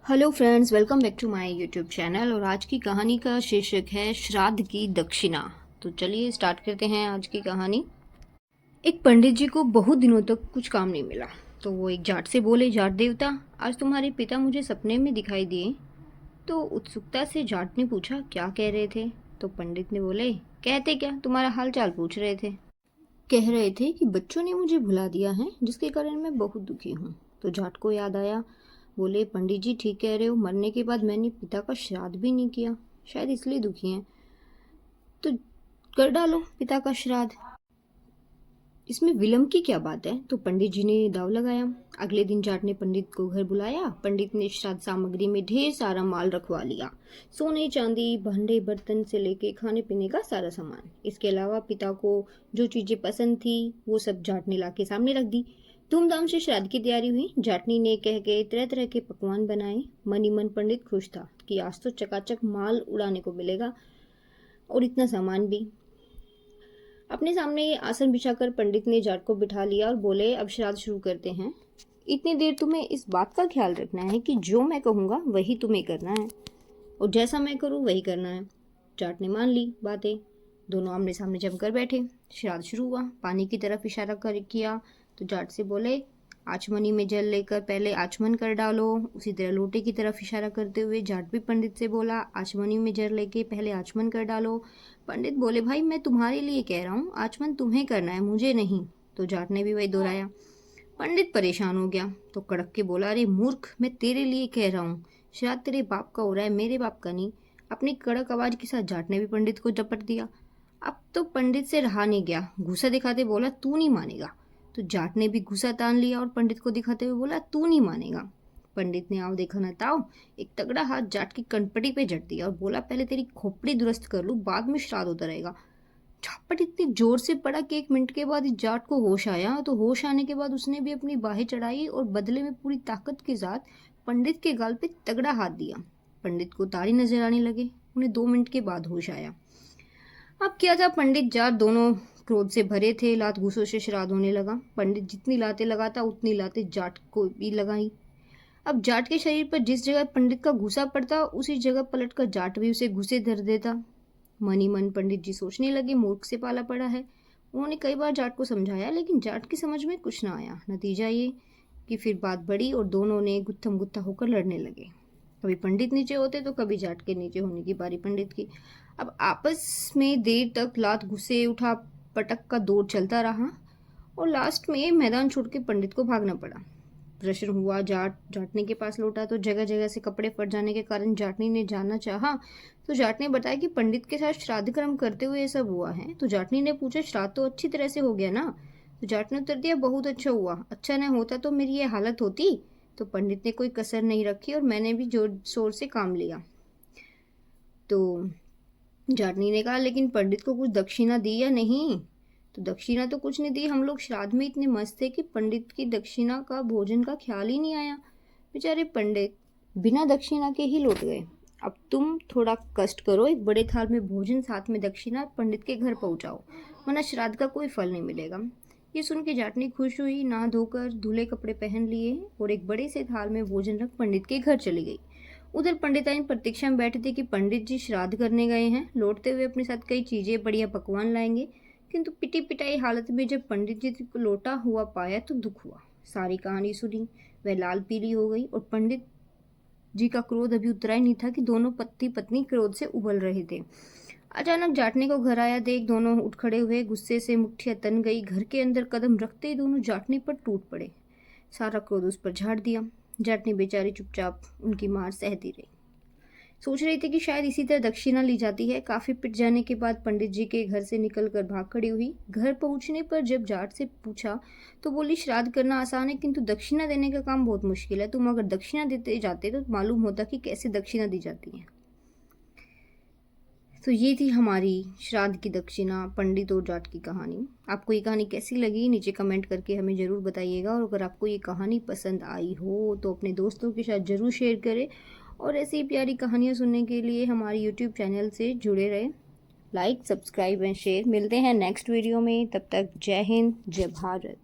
Hello friends, welcome back to my YouTube channel. और आज की कहानी का शीर्षक है श्राद्ध की दक्षिणा। तो चलिए स्टार्ट करते हैं आज की कहानी। एक पंडित जी को बहुत दिनों तक कुछ काम नहीं मिला, तो वो एक जाट से बोले, जाट देवता, आज तुम्हारे पिता मुझे सपने में दिखाई दिए। तो उत्सुकता से जाट ने पूछा, क्या कह रहे थे? तो पंडित ने बोले, कहते क्या, तुम्हारा हाल चाल पूछ रहे थे। कह रहे थे कि बच्चों ने मुझे भुला दिया है, जिसके कारण मैं बहुत दुखी हूँ। तो जाट को याद आया, बोले, पंडित जी ठीक कह रहे हो, मरने के बाद मैंने पिता का श्राद्ध भी नहीं किया, शायद इसलिए दुखी हैं। तो कर डालो पिता का श्राद्ध, इसमें विलम्ब की क्या बात है? तो पंडित जी ने दाव लगाया। अगले दिन जाट ने पंडित को घर बुलाया। पंडित ने श्राद्ध सामग्री में ढेर सारा माल रखवा लिया, सोने चांदी, भांडे बर्तन से लेके खाने पीने का सारा सामान। इसके अलावा पिता को जो चीजें पसंद थी वो सब जाट ने ला के सामने रख दी। धूमधाम से श्राद्ध की तैयारी हुई। जाटनी ने कह के तरह तरह के पकवान बनाए। मन ही मन पंडित खुश था कि आज तो चकाचक माल उड़ाने को मिलेगा, और इतना सामान भी। अपने सामने आसन बिछाकर पंडित ने जाट को बिठा लिया और बोले, अब श्राद्ध शुरू करते हैं। इतनी देर तुम्हें इस बात का ख्याल रखना है कि जो मैं कहूँगा वही तुम्हें करना है, और जैसा मैं करूँ वही करना है। जाट ने मान ली बातें। दोनों आमने सामने जमकर बैठे। श्राद्ध शुरू हुआ। पानी की तरफ इशारा कर किया तो जाट से बोले, आचमनी में जल लेकर पहले आचमन कर डालो। उसी तरह लोटे की तरफ इशारा करते हुए जाट भी पंडित से बोला, आचमनी में जल लेके पहले आचमन कर डालो। पंडित बोले, भाई मैं तुम्हारे लिए कह रहा हूँ, आचमन तुम्हें करना है, मुझे नहीं। तो जाट ने भी वही दोहराया। पंडित परेशान हो गया तो कड़क के बोला, अरे मूर्ख, मैं तेरे लिए कह रहा हूँ, श्राद्ध तेरे बाप का हो रहा है, मेरे बाप का नहीं। अपनी कड़क आवाज के साथ जाट ने भी पंडित को झपट दिया। अब तो पंडित से रहा नहीं गया, गुस्सा दिखाते बोला, तू नहीं मानेगा। तो जाट ने भी गुस्सा तान लिया और पंडित को दिखाते हुए बोला, तू नहीं मानेगा। पंडित ने आओ देखा न ताओ, एक तगड़ा हाथ जाट की कनपटी पे जड़ दिया और बोला, पहले तेरी खोपड़ी दुरुस्त कर लूं, बाद में श्राद्ध होता रहेगा। झापट इतनी जोर से पड़ा कि 1 मिनट के बाद इस जाट को होश आया। तो होश आने के बाद उसने भी अपनी बाहें चढ़ाई और बदले में पूरी ताकत के साथ पंडित के गाल पे तगड़ा हाथ दिया। पंडित को ताड़ी नजर आने लगे। उन्हें 2 मिनट के बाद होश आया। अब क्या था, पंडित जाट दोनों क्रोध से भरे थे। लात घूसों से श्राद्ध होने लगा। पंडित जितनी लातें लगाता उतनी लातें जाट को भी लगाई। अब जाट के शरीर पर जिस जगह पंडित का घूसा पड़ता उसी जगह पलट कर जाट भी उसे घूसे धर देता। मन ही मन पंडित जी सोचने लगे, मूर्ख से पाला पड़ा है। उन्होंने कई बार जाट को समझाया, लेकिन जाट की समझ में कुछ ना आया। नतीजा ये कि फिर बात बढ़ी और दोनों ने गुत्थम गुत्था होकर लड़ने लगे। कभी पंडित नीचे होते तो कभी जाट के नीचे होने की बारी पंडित की। अब आपस में देर तक लात घुसे उठा पटक का दौर चलता रहा और लास्ट में मैदान छोड़ के पंडित को भागना पड़ा। प्रश्न हुआ, जाटनी के पास लौटा तो जगह जगह से कपड़े फट जाने के कारण जाटनी ने जानना चाहा। तो जाट ने बताया कि पंडित के साथ श्राद्ध कर्म करते हुए ये सब हुआ है। तो जाटनी ने पूछा, श्राद्ध तो अच्छी तरह से हो गया ना? तो जाट ने उत्तर दिया, बहुत अच्छा हुआ, अच्छा न होता तो मेरी ये हालत होती। तो पंडित ने कोई कसर नहीं रखी और मैंने भी जोर शोर से काम लिया। तो जाटनी ने कहा, लेकिन पंडित को कुछ दक्षिणा दी या नहीं? तो दक्षिणा तो कुछ नहीं दी, हम लोग श्राद्ध में इतने मस्त थे कि पंडित की दक्षिणा का भोजन का ख्याल ही नहीं आया। बेचारे पंडित बिना दक्षिणा के ही लौट गए। अब तुम थोड़ा कष्ट करो, एक बड़े थाल में भोजन साथ में दक्षिणा पंडित के घर पहुंचाओ, वरना श्राद्ध का कोई फल नहीं मिलेगा। ये सुन के जाटनी खुश हुई, नहा धोकर धुले कपड़े पहन लिए और एक बड़े से थाल में भोजन रख पंडित के घर चली गई। उधर पंडिताइन प्रतीक्षा में बैठे थे कि पंडित जी श्राद्ध करने गए हैं, लौटते हुए अपने साथ कई चीजें बढ़िया पकवान लाएंगे। किंतु पिटी पिटाई हालत में जब पंडित जी को लौटा हुआ पाया तो दुख हुआ। सारी कहानी सुनी, वह लाल पीली हो गई और पंडित जी का क्रोध अभी उतरा ही नहीं था कि दोनों पति पत्नी क्रोध से उबल रहे थे। अचानक जाटने को घर आया देख दोनों उठ खड़े हुए, गुस्से से मुट्ठियां तन गई। घर के अंदर कदम रखते ही दोनों जाटनी पर टूट पड़े, सारा क्रोध उस पर झाड़ दिया। जाटनी बेचारी चुपचाप उनकी मार सहती रही। सोच रही थी कि शायद इसी तरह दक्षिणा ली जाती है। काफी पिट जाने के बाद पंडित जी के घर से निकलकर भाग खड़ी हुई। घर पहुंचने पर जब जाट से पूछा तो बोली, श्राद्ध करना आसान है, किंतु दक्षिणा देने का काम बहुत मुश्किल है। तुम अगर दक्षिणा देते जाते तो मालूम होता कि कैसे दक्षिणा दी जाती है। तो ये थी हमारी श्राद्ध की दक्षिणा, पंडित और जाट की कहानी। आपको ये कहानी कैसी लगी नीचे कमेंट करके हमें ज़रूर बताइएगा। और अगर आपको ये कहानी पसंद आई हो तो अपने दोस्तों के साथ ज़रूर शेयर करें, और ऐसी प्यारी कहानियाँ सुनने के लिए हमारे यूट्यूब चैनल से जुड़े रहें। Like, subscribe and share. मिलते हैं नेक्स्ट वीडियो में, तब तक जय हिंद, जय भारत।